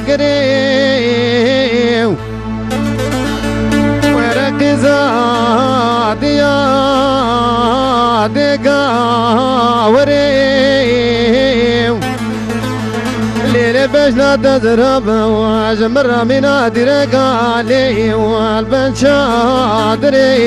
بريقريو وركزات يا دقاوريو ليلة بجنا تزرب وجمر من درقالي والبنشادريو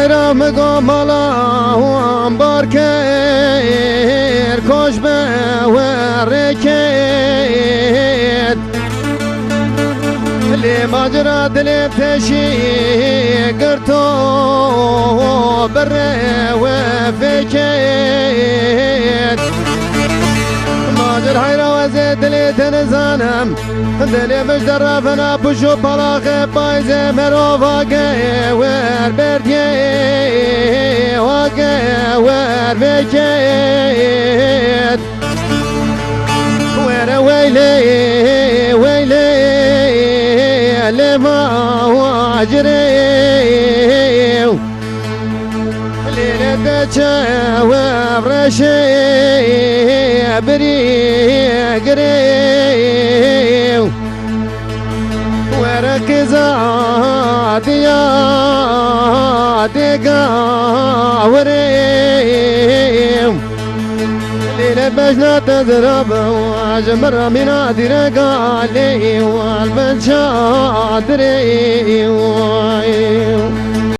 هيرا مقاملا وانبار كير كوش وركيت اللي ماجرا دلي بتشي قرتو بري وفكيت ماجر هيرا وزيد دلي تنزانم دلي مش درفنا بشو بلاخي بايزي مرو فاقي ور بردي واقي ور بكيت ور ويلي ويلي لما واجري ليلة دجا وبرشي بريقريو وركزات يا دقاوريو ليلة بجنا تضرب وجمر من درقالي والبنشادريو